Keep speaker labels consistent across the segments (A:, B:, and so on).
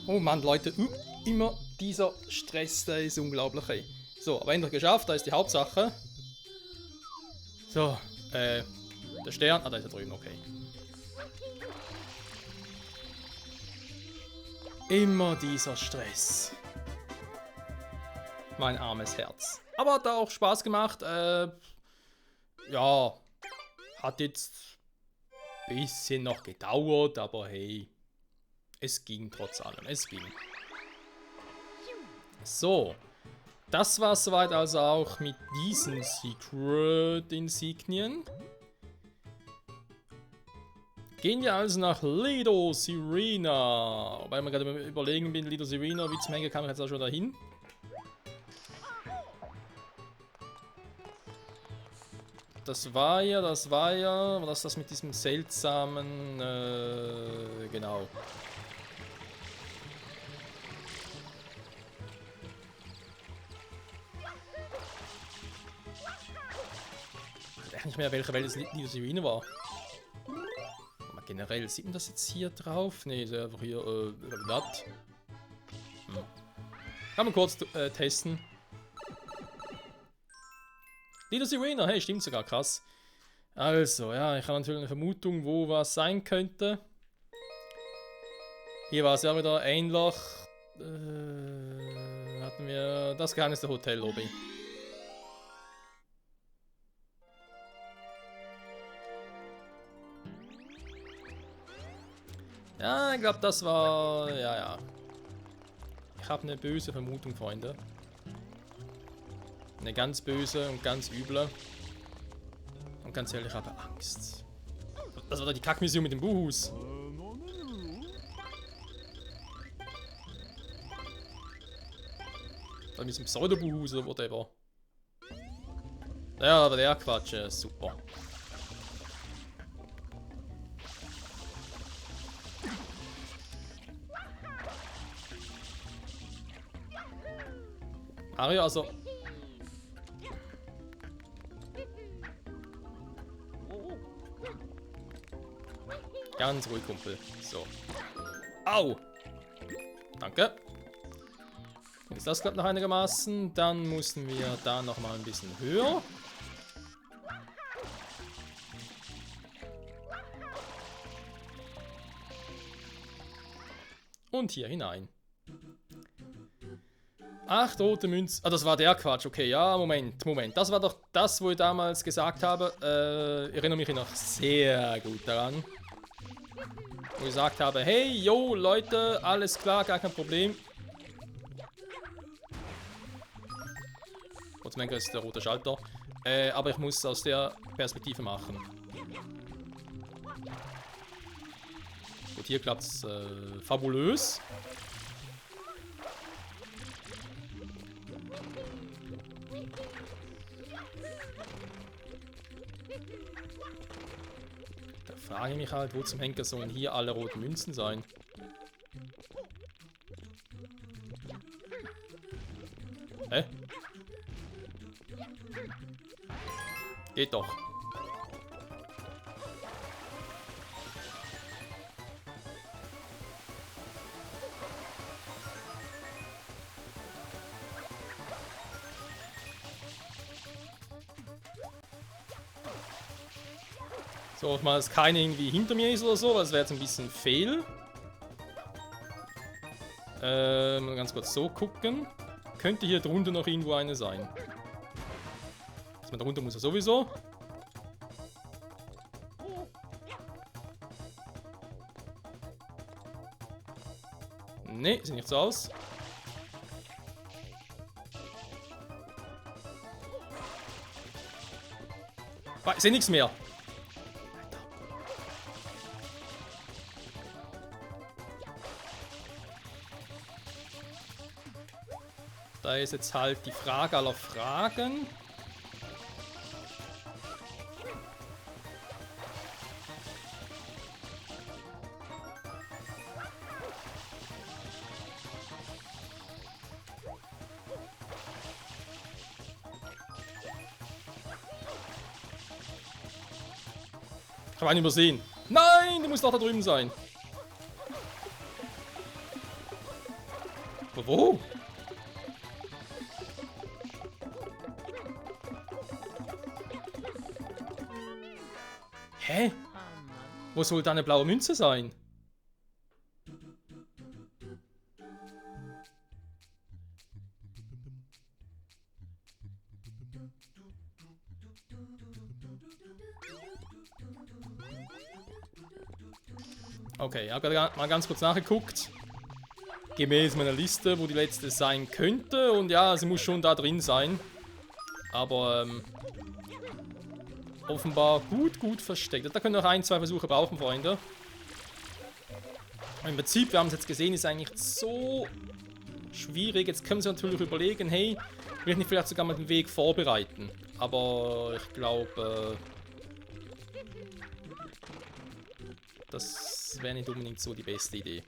A: Oh Mann, Leute, immer dieser Stress, der ist unglaublich. Ey. So, aber endlich geschafft, da ist die Hauptsache. So, der Stern, da ist er drüben, okay. Immer dieser Stress. Mein armes Herz. Aber hat auch Spaß gemacht. Ja, hat jetzt ein bisschen noch gedauert, aber hey, es ging trotz allem, es ging. So, das war soweit also auch mit diesen Secret Insignien. Gehen wir also nach Lido Sirena. Wobei ich mir gerade überlegen bin, Lido Sirena, wie zum Henker kam ich jetzt auch schon dahin. Das war ja, war das mit diesem seltsamen, genau. Ich weiß nicht mehr, welche Welt es Lido Sirena war. Aber generell, sieht man das jetzt hier drauf? Ne, ist einfach hier, das. Kann man kurz testen. Lido Sirena, hey, stimmt sogar, krass. Also, ja, ich habe natürlich eine Vermutung, wo was sein könnte. Hier war es ja wieder ähnlich. Hatten wir das Geheimnis der Hotellobby. Ja, ich glaube, das war... Ja. Ich habe eine böse Vermutung, Freunde. Eine ganz böse und ganz üble. Und ganz ehrlich, ich habe Angst. Das war doch die Kackmission mit dem Buhus. Oder mit dem Pseudo-Buhus oder whatever. Ja, aber der Quatsch, super. Mario, also... Ganz ruhig, Kumpel. So. Au! Danke. Ist das klappt noch einigermaßen. Dann müssen wir da nochmal ein bisschen höher. Und hier hinein. 8 rote Münzen. Ah, das war der Quatsch. Okay, ja, Moment. Das war doch das, wo ich damals gesagt habe. Ich erinnere mich noch sehr gut daran. Wo ich gesagt habe, hey, yo, Leute, alles klar, gar kein Problem. Trotzdem ist der rote Schalter. Aber ich muss aus der Perspektive machen. Gut, hier klappt es fabulös. Da frage ich mich halt, wo zum Henker sollen hier alle roten Münzen sein? Hä? Geht doch. So, hoffen wir mal, dass keiner irgendwie hinter mir ist oder so, das wäre jetzt ein bisschen fehl. Mal ganz kurz so gucken. Könnte hier drunter noch irgendwo eine sein. Also darunter muss er sowieso. Ne, sieht nicht so aus. Ah, ich sehe nichts mehr. Da ist jetzt halt die Frage aller Fragen. Ich habe einen übersehen. Nein, der muss doch da drüben sein. Aber wo? Hä? Wo soll da eine blaue Münze sein? Okay, ich habe gerade mal ganz kurz nachgeguckt. Gemäß meiner Liste, wo die letzte sein könnte. Und ja, sie muss schon da drin sein. Aber offenbar gut versteckt. Da können wir noch ein, zwei Versuche brauchen, Freunde. Im Prinzip, wir haben es jetzt gesehen, ist eigentlich so schwierig. Jetzt können Sie natürlich überlegen, hey, will ich nicht vielleicht sogar mal den Weg vorbereiten. Aber ich glaube, das wäre nicht unbedingt so die beste Idee.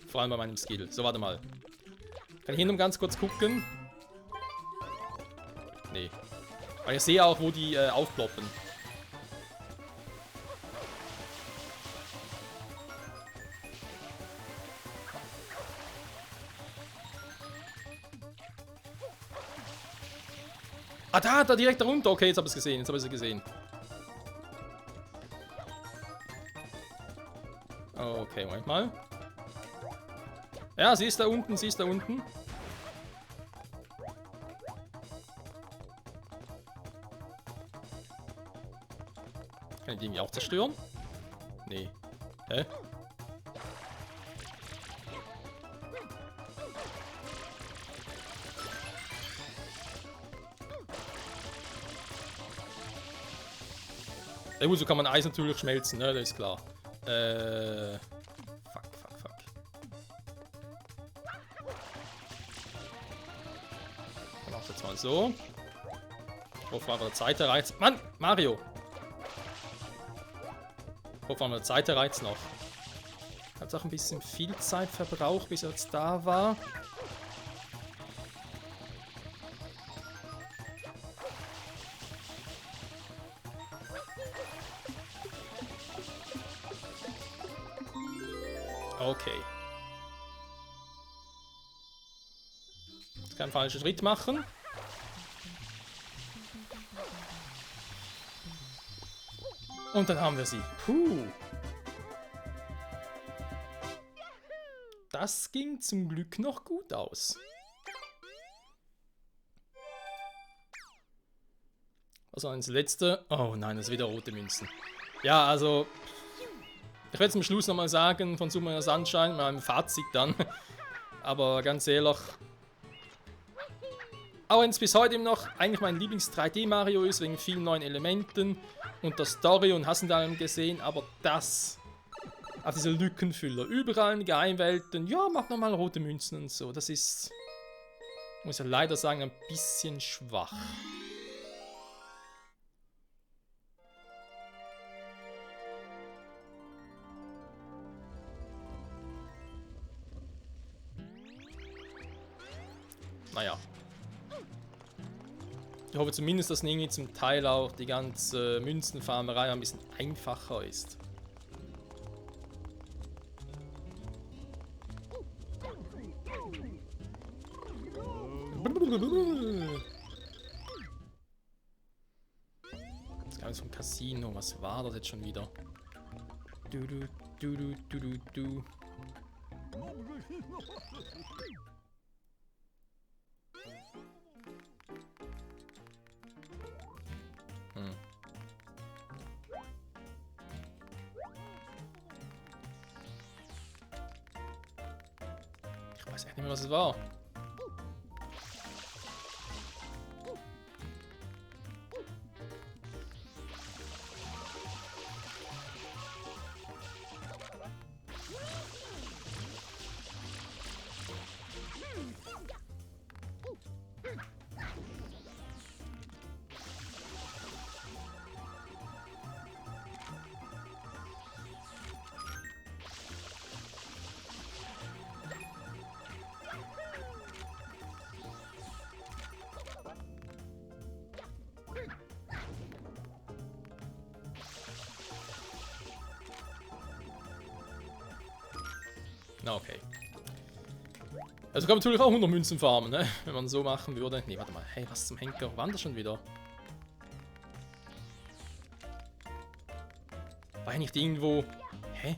A: Vor allem bei meinem Skill. So, warte mal. Kann ich hier noch ganz kurz gucken? Nee. Weil ich sehe auch, wo die aufploppen. Ah, da direkt darunter. Okay, jetzt habe ich es gesehen. Jetzt habe ich sie gesehen. Okay, Moment mal. Ja, sie ist da unten, sie ist da unten. Kann ich die irgendwie auch zerstören? Nee. Hä? Ja gut, so kann man Eis natürlich schmelzen, ne? Das ist klar. Fuck. Dann mach's jetzt mal so. Ich hoffe einfach, der Zeit reizt. Mann! Mario! Ich hoffe, der Zeit reizt noch. Hat auch ein bisschen viel Zeit verbraucht, bis er jetzt da war. Okay. Jetzt keinen falschen Schritt machen. Und dann haben wir sie. Puh. Das ging zum Glück noch gut aus. Also ins letzte. Oh nein, das ist wieder rote Münzen. Ja, also. Ich werde zum Schluss nochmal sagen, von Super Mario Sunshine, mal ein Fazit dann. Aber ganz ehrlich. Auch wenn es bis heute immer noch eigentlich mein Lieblings-3D-Mario ist, wegen vielen neuen Elementen und der Story und hast du dann gesehen, aber das. Auf diese Lückenfüller. Überall in den Geheimwelten. Ja, mach nochmal rote Münzen und so. Das ist, muss ich leider sagen, ein bisschen schwach. Naja. Ich hoffe zumindest, dass irgendwie zum Teil auch die ganze Münzenfarmerei ein bisschen einfacher ist. Das Geheimnis vom Casino. Was war das jetzt schon wieder? Du, du, du, du, du, du, du. Ich weiß echt nicht mehr, was es war. Na, okay. Also kann man natürlich auch 100 Münzen farmen, ne? Wenn man so machen würde. Ne, warte mal. Hey, was zum Henker? Wann das schon wieder? War ja nicht irgendwo... Hä?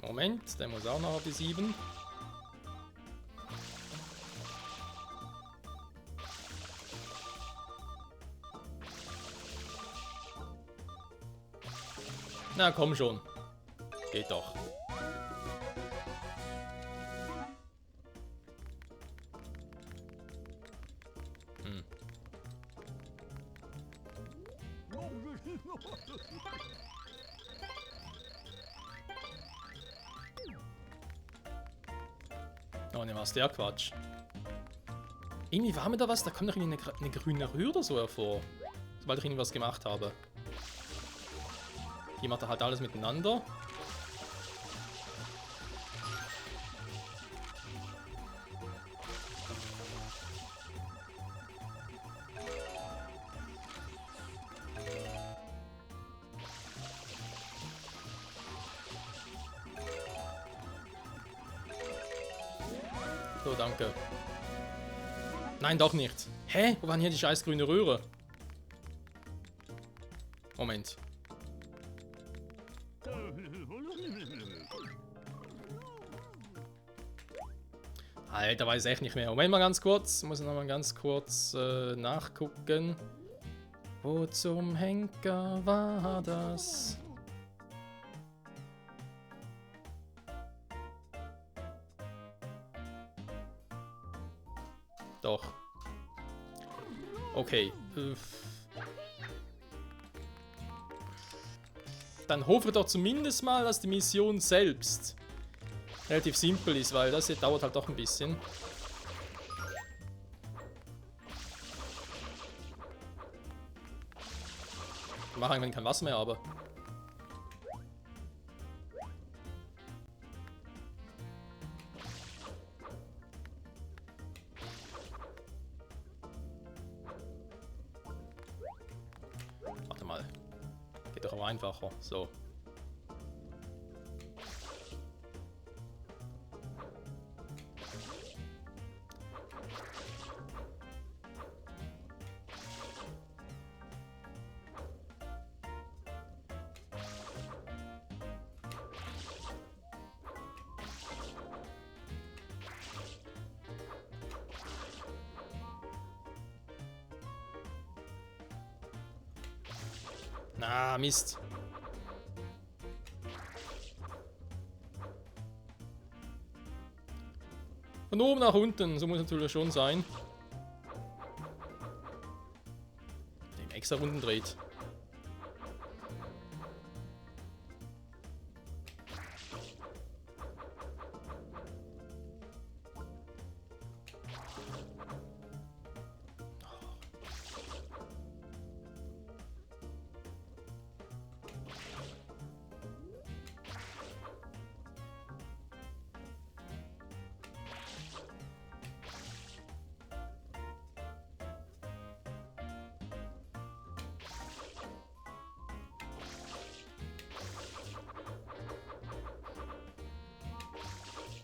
A: Moment, der muss auch noch auf die 7. Na komm schon. Geht doch. Oh ne, was der Quatsch. Irgendwie war mir da was, da kommt doch irgendwie eine grüne Röhre oder so hervor. Sobald ich irgendwas gemacht habe. Hier macht er halt alles miteinander. So, danke. Nein, doch nicht. Hä? Wo war denn hier die scheiß grüne Röhre? Moment. Alter, weiß ich echt nicht mehr. Moment mal ganz kurz. Ich muss noch mal ganz kurz nachgucken. Wo zum Henker war das? Doch. Okay. Dann hoffe ich doch zumindest mal, dass die Mission selbst relativ simpel ist, weil das hier dauert halt doch ein bisschen. Ich mache irgendwann kein Wasser mehr, aber... Warte mal. Geht doch auch einfacher. So. Na, Mist. Von oben nach unten, so muss es natürlich schon sein. Den extra Runden dreht.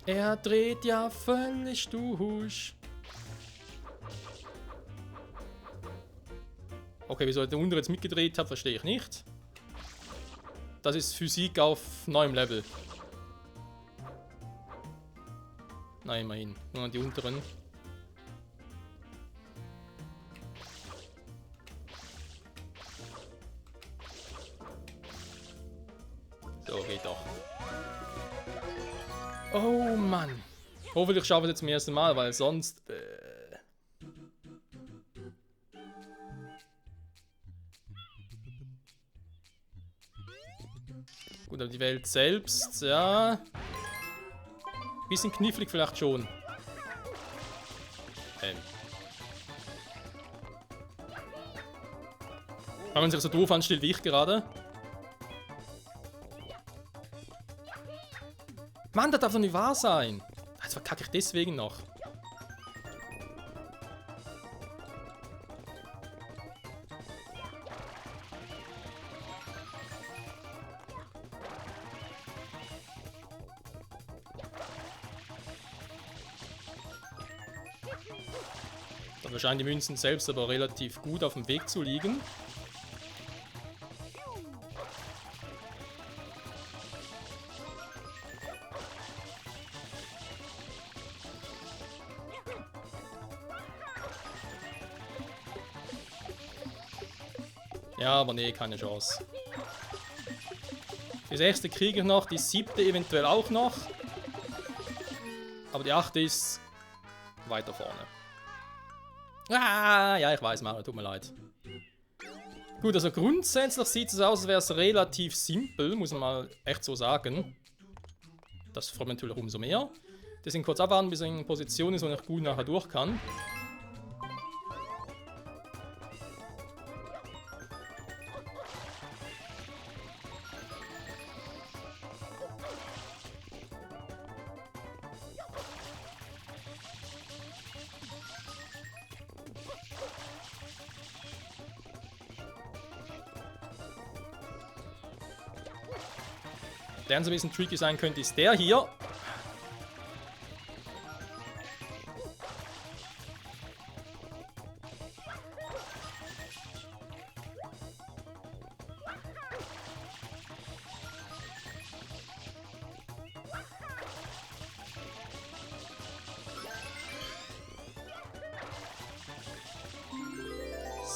A: Er dreht ja völlig durch. Okay, wieso der untere jetzt mitgedreht hat, verstehe ich nicht. Das ist Physik auf neuem Level. Nein, immerhin. Nur die unteren. So, geht doch. Oh Mann. Hoffentlich schaffe ich es jetzt zum ersten Mal, weil sonst... Gut, aber die Welt selbst, ja... Bisschen knifflig vielleicht schon. Wenn man sich so doof anstellt wie ich gerade. Mann, das darf doch nicht wahr sein. Jetzt verkacke ich deswegen noch. Da scheinen die Münzen selbst aber relativ gut auf dem Weg zu liegen. Ja, aber nee, keine Chance. Die 6. kriege ich noch, die 7. eventuell auch noch. Aber die 8. ist weiter vorne. Ah, ja, ich weiß, Mario, tut mir leid. Gut, also grundsätzlich sieht es aus, als wäre es relativ simpel, muss man mal echt so sagen. Das freut mich natürlich umso mehr. Deswegen kurz abwarten, bis er in Position ist und ich gut nachher durch kann. Der so ein bisschen tricky sein könnte, ist der hier.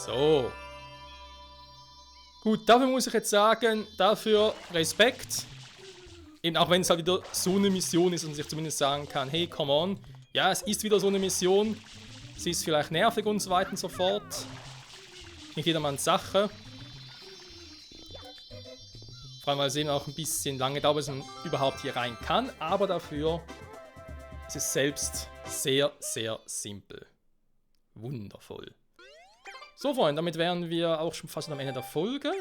A: So. Gut, dafür muss ich jetzt sagen, dafür Respekt. Eben auch wenn es halt wieder so eine Mission ist und sich zumindest sagen kann, hey, come on, ja, es ist wieder so eine Mission, sie ist vielleicht nervig und so weiter und so fort. Nicht jedermanns Sache. Vor allem, weil es eben auch ein bisschen lange dauert, bis man überhaupt hier rein kann, aber dafür ist es selbst sehr, sehr simpel. Wundervoll. So, Freunde, damit wären wir auch schon fast am Ende der Folge.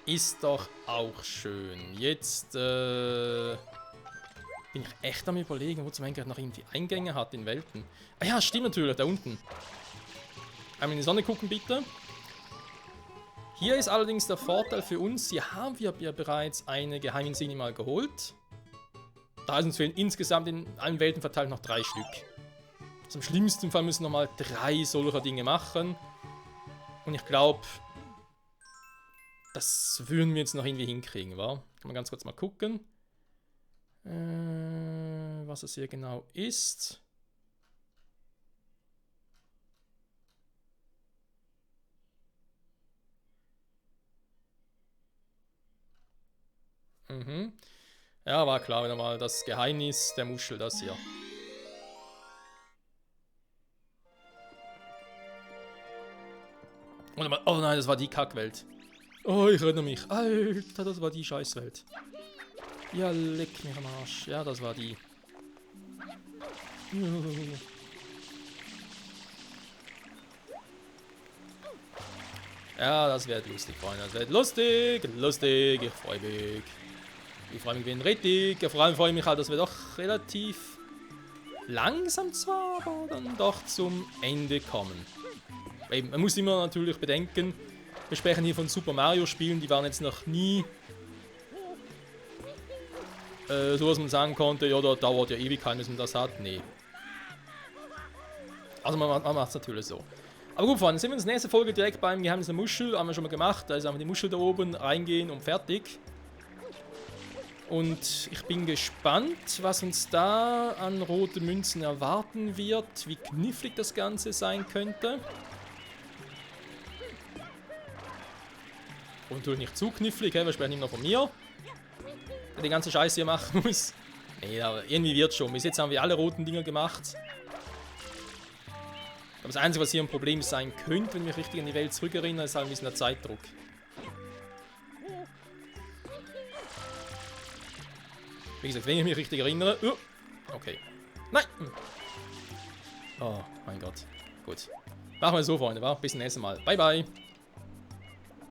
A: Ist doch auch schön. Jetzt bin ich echt am Überlegen, wo zum Henker noch irgendwie Eingänge hat in Welten. Ah ja, stimmt natürlich, da unten. Einmal in die Sonne gucken, bitte. Hier ist allerdings der Vorteil für uns, hier haben wir ja bereits eine Geheiminsinie mal geholt. Da ist uns fehlen insgesamt in allen Welten verteilt noch 3 Stück. Also im schlimmsten Fall müssen wir nochmal 3 solcher Dinge machen. Und ich glaube... Das würden wir jetzt noch irgendwie hinkriegen, wa? Kann man ganz kurz mal gucken. Was es hier genau ist. Mhm. Ja, war klar, wieder mal das Geheimnis der Muschel, das hier. Oh nein, das war die Kackwelt. Oh, ich erinnere mich. Alter, das war die Scheißwelt. Ja, leck mich am Arsch. Ja, das war die. Ja, das wird lustig, Freunde. Das wird lustig. Lustig. Ich freue mich. Ich freue mich wie ein richtig. Vor allem freue ich mich halt, dass wir doch relativ langsam zwar, aber dann doch zum Ende kommen. Eben, man muss immer natürlich bedenken, wir sprechen hier von Super Mario Spielen, die waren jetzt noch nie so dass man sagen konnte, ja, da dauert ja Ewigkeiten, bis man das hat. Nee. Also man macht es natürlich so. Aber gut, Freunde, sind wir in der nächsten Folge direkt beim Geheimnis der Muschel. Haben wir schon mal gemacht. Da ist einfach die Muschel da oben, reingehen und fertig. Und ich bin gespannt, was uns da an rote Münzen erwarten wird. Wie knifflig das Ganze sein könnte. Und natürlich nicht zu knifflig, wir sprechen nicht noch von mir. Der die ganze Scheiße hier machen muss. Nee, aber irgendwie wird schon. Bis jetzt haben wir alle roten Dinger gemacht. Aber das Einzige, was hier ein Problem sein könnte, wenn ich mich richtig an die Welt zurückerinnere, ist halt ein bisschen der Zeitdruck. Wie gesagt, wenn ich mich richtig erinnere... okay. Nein! Oh, mein Gott. Gut. Machen wir so, Freunde, wa? Bis zum nächsten Mal. Bye, bye.